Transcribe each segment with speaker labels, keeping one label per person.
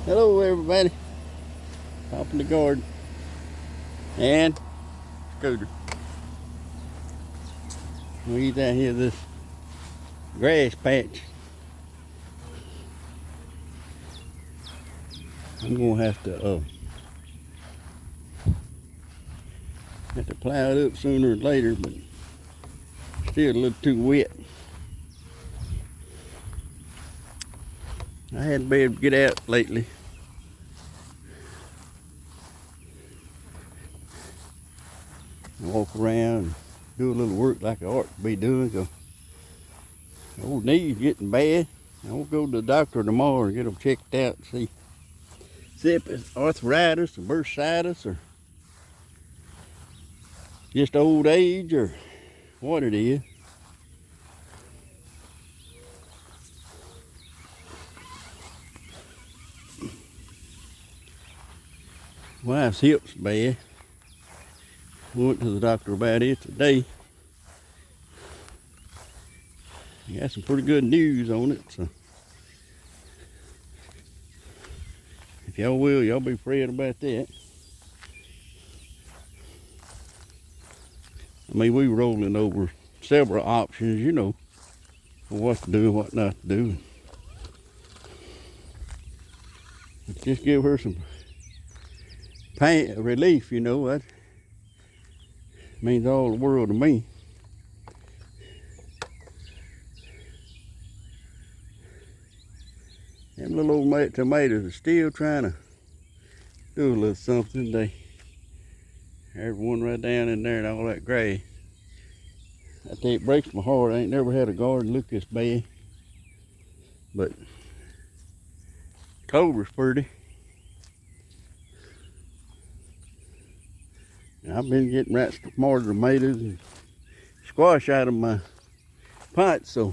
Speaker 1: Hello everybody. Top in the garden. And Scooter. We down here this grass patch. I'm gonna have to plow it up sooner or later, but still a little too wet. I hadn't been able to get out lately. Walk around and do a little work like I ought to be doing, because my old knee's getting bad. I'll go to the doctor tomorrow and get them checked out and see if it's arthritis or bursitis or just old age or what it is. Wife's hip's bad. We went to the doctor about it today. I got some pretty good news on it, so if y'all will, y'all be praying about that. I mean, we were rolling over several options, you know, for what to do and what not to do. Just give her some pain relief, you know. That means all the world to me. Them little old tomatoes are still trying to do a little something. There's one right down in there and all that grass. I tell you, it breaks my heart. I ain't never had a garden look this bad. But clover's pretty. And I've been getting right more tomatoes and squash out of my pot, so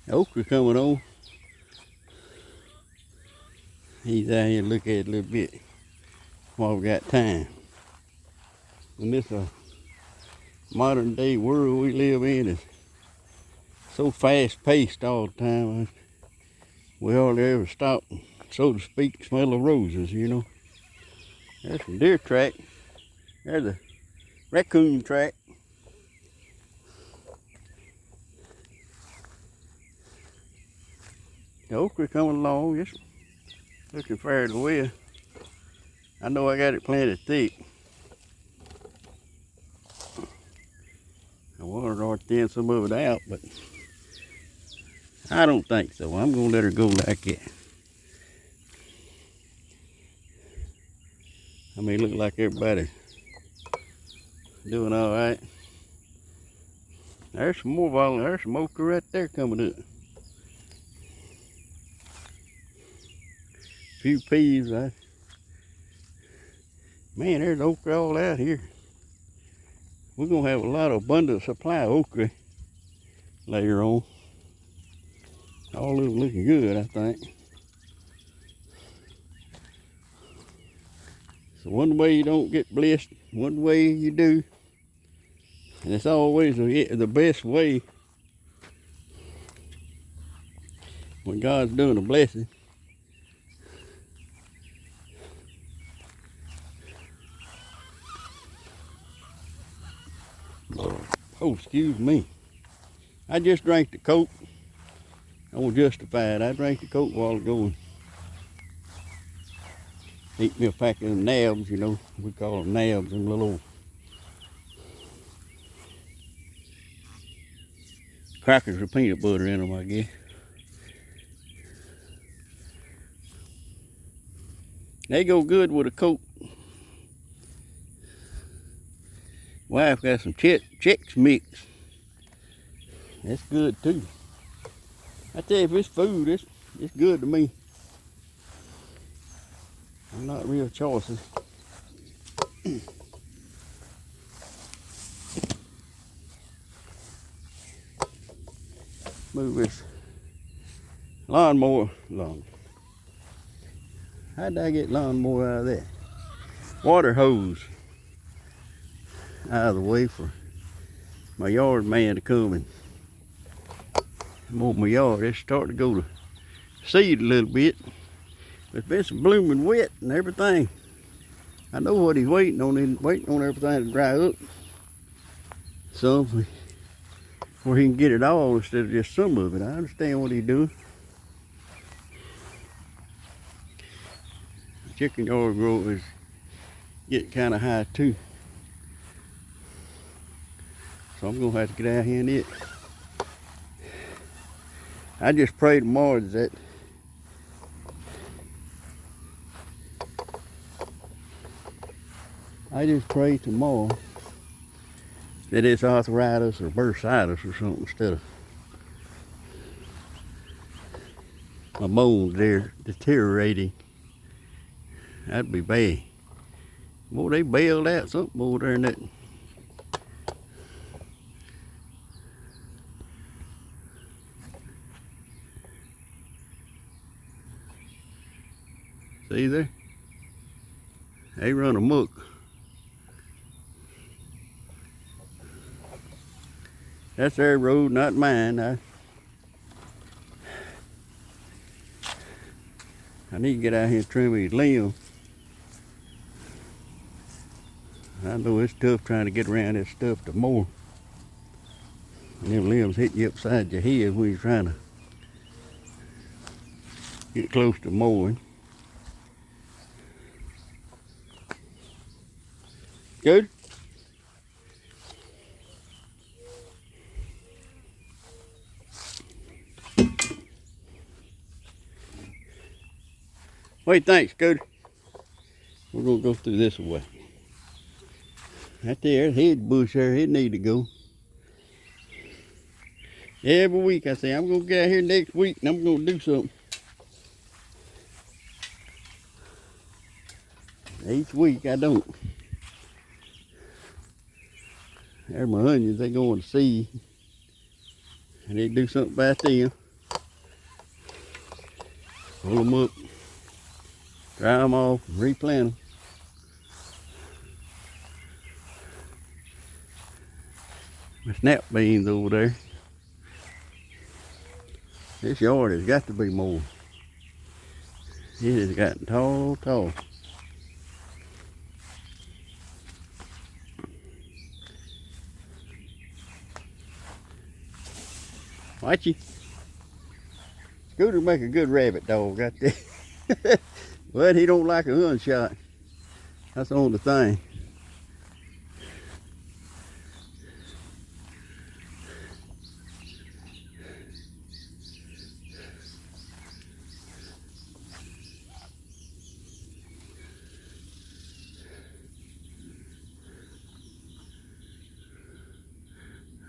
Speaker 1: okra coming on. He's out here to look at it a little bit while we got time. In this modern day world we live in is so fast paced all the time. We hardly ever stop, so to speak, smell the roses, you know. There's some deer track. There's a raccoon track. The okra coming along, just looking fairly well. I know I got it planted thick. I wanted to thin some of it out, but I don't think so. I'm gonna let her go like that. I mean, look like everybody's doing all right. There's some more there's some okra right there coming up. A few peas. Man, there's okra all out here. We're gonna have a lot of abundant supply of okra later on. All of them looking good, I think. So one way you don't get blessed, one way you do. And it's always the best way when God's doing a blessing. Oh, excuse me. I just drank the Coke. I was justified. I drank the Coke a while ago and ate me a pack of them nabs, you know. We call them nabs, them little old crackers with peanut butter in them, I guess. They go good with a Coke. Wife got some Chex Mix. That's good too. I tell you, if it's food, it's good to me. I'm not real choices. Move this lawnmower along. How did I get lawnmower out of that? water hose out of the way for my yard man to come and mow my yard. It's starting to go to seed a little bit. It's been some blooming wet and everything. I know what he's waiting on. He's waiting on everything to dry up some where he can get it all instead of just some of it. I understand what he's doing. Chicken yard growth is getting kind of high too. So I'm gonna have to get out here and eat. I just pray tomorrow that that it's arthritis or bursitis or something instead of my bones there deteriorating. That'd be bad. Boy, they bailed out something over there in that. See there? They run amok. That's their road, not mine. I need to get out here and trim these limbs. I know it's tough trying to get around this stuff to mow. And them limbs hit you upside your head when you're trying to get close to mowing. Good? What do you think, Scooter? We're gonna go through this way. Right there, head bush there, it need to go. Every week I say, I'm gonna get out here next week and I'm gonna do something. Each week I don't. There's my onions, they going to seed. I need to do something about them. Pull them up, dry them off, and replant them. My snap beans over there. This yard has got to be more. It has gotten tall. Watch you. Scooter make a good rabbit dog out there. But he don't like a gunshot. That's the only thing.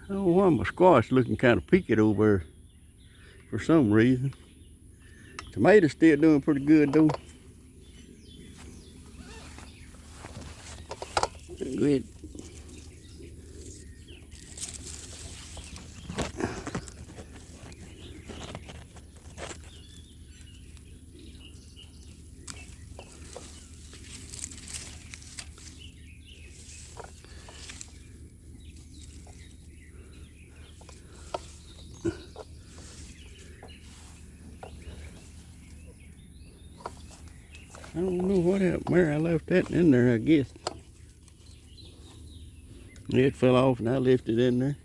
Speaker 1: I don't know why my squash looking kind of peaked over there for some reason. Tomatoes still doing pretty good though. Go ahead. I don't know what happened there. I left that in there, I guess. It fell off and I left it in there.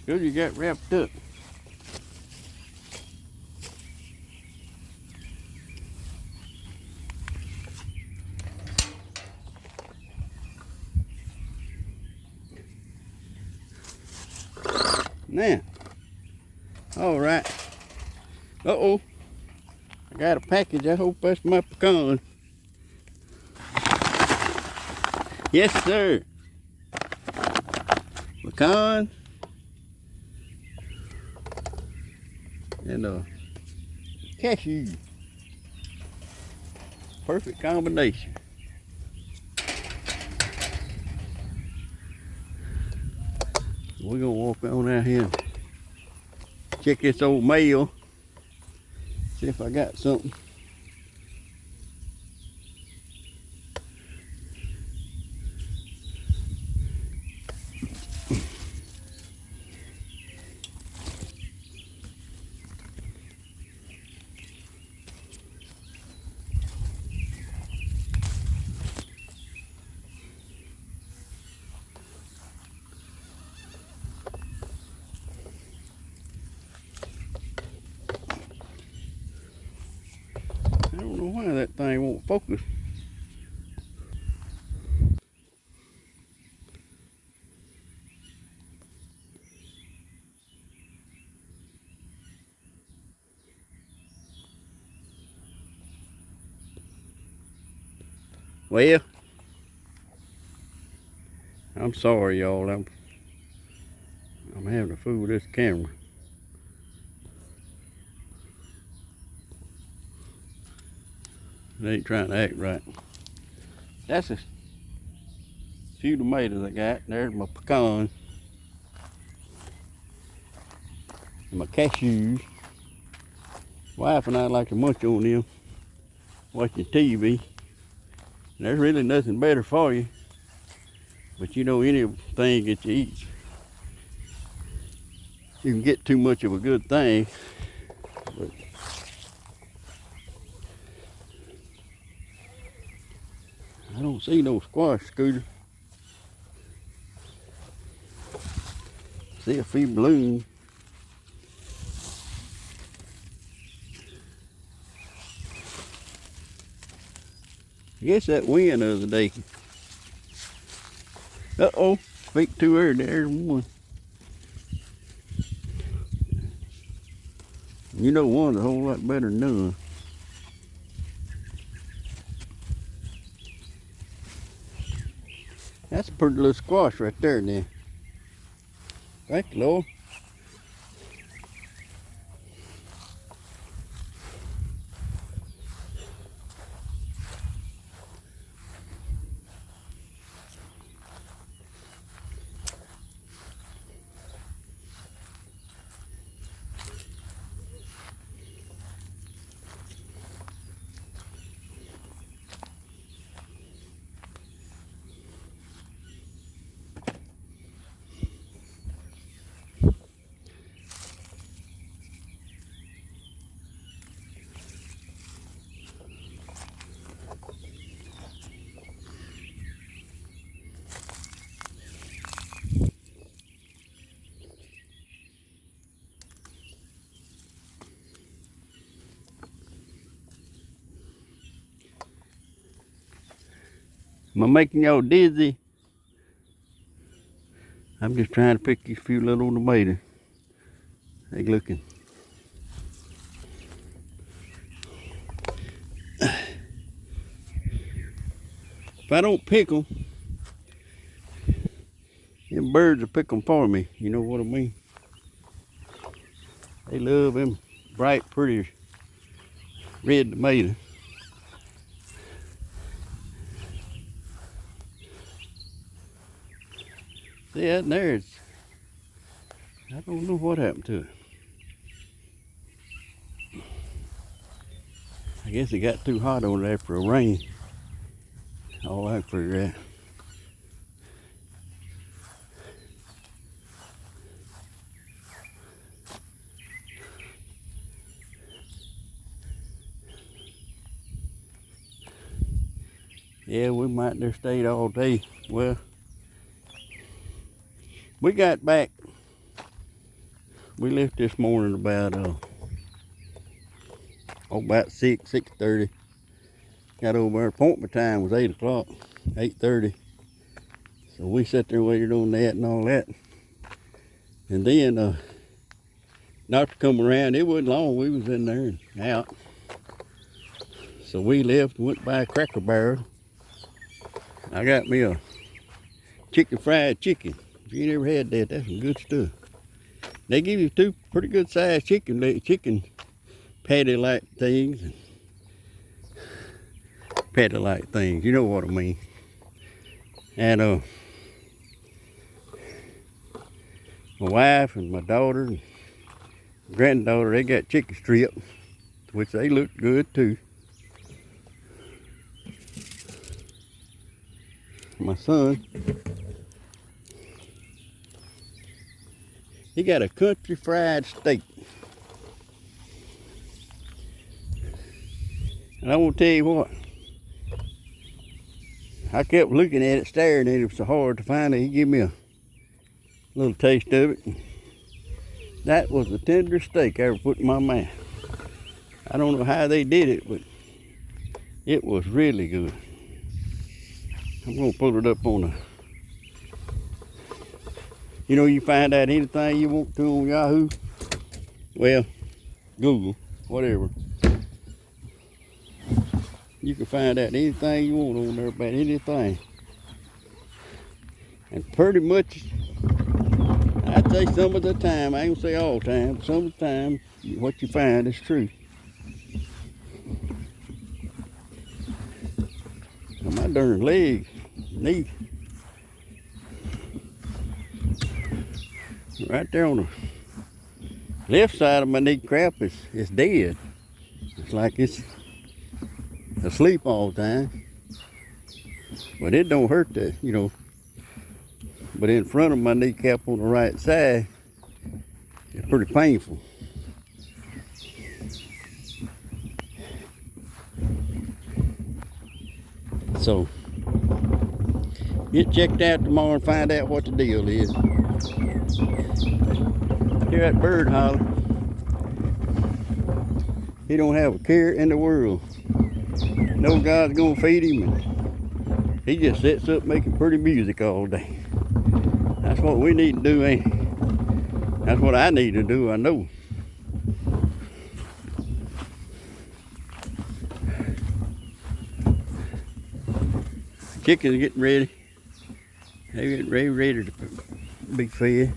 Speaker 1: Good, you got wrapped up. Now, all right. Uh-oh, I got a package. I hope that's my pecan. Yes, sir. Pecan and cashew. Perfect combination. We're gonna walk on out here and check this old mail. See if I got something. I don't know why that thing won't focus. Well, I'm sorry, y'all. I'm having to fool with this camera. It ain't trying to act right. That's a few tomatoes I got. There's my pecans and my cashews. Wife and I like to munch on them watching TV. And there's really nothing better for you. But you know, anything that you eat, you can get too much of a good thing. But I don't see no squash, Scooter. See a few blooms. I guess that wind the other day. Uh-oh, speak to her, there's one. You know one's a whole lot better than none. That's a pretty little squash right there then. Thank you, Lord. Am I making y'all dizzy? I'm just trying to pick a few little tomatoes. They looking. If I don't pick them, them birds will pick them for me. You know what I mean? They love them bright, pretty red tomatoes. See that there? I don't know what happened to it. I guess it got too hot over there after a rain. All I figure out. Yeah, we might just stayed all day. Well, we got back. We left this morning about about 6:30. Got over there. Appointment time was 8 o'clock, 8:30. So we sat there waited on that and all that. And then doctor come around. It wasn't long. We was in there and out. So we left, went by Cracker Barrel. I got me a fried chicken. If you ain't ever had that, that's some good stuff. They give you two pretty good sized chicken patty like things. petty-like things. You know what I mean. And my wife and my daughter and granddaughter, they got chicken strips, which they look good too. My son, he got a country fried steak. And I want to tell you what, I kept looking at it, staring at it. It was so hard to find it. He gave me a little taste of it. That was the tenderest steak I ever put in my mouth. I don't know how they did it, but it was really good. I'm gonna pull it up on you know, you find out anything you want to on Yahoo. Well, Google, whatever. You can find out anything you want on there about anything. And pretty much, I'd say some of the time, I ain't gonna say all the time, but some of the time, what you find is true. Now my darn leg, knee, right there on the left side of my knee crap is dead. It's like it's asleep all the time. But it don't hurt that, you know. But in front of my kneecap on the right side, it's pretty painful. So, get checked out tomorrow and find out what the deal is. Hear that bird holler. He don't have a care in the world. No God's gonna feed him. And he just sits up making pretty music all day. That's what we need to do, ain't it? That's what I need to do, I know. Chickens getting ready. They're getting ready to be fed.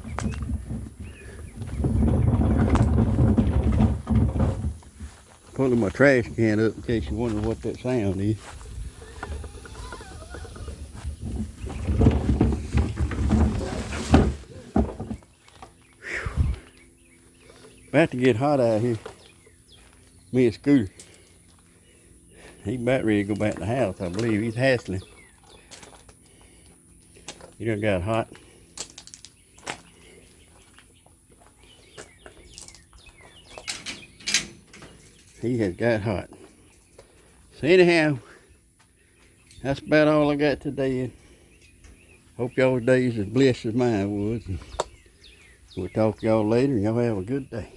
Speaker 1: Pulling my trash can up in case you wonder what that sound is. About to get hot out here. Me and Scooter. He's about ready to go back to the house, I believe. He's hassling. He done got hot. He has got hot. So anyhow, that's about all I got today. Hope y'all's days as blessed as mine was. We'll talk to y'all later. Y'all have a good day.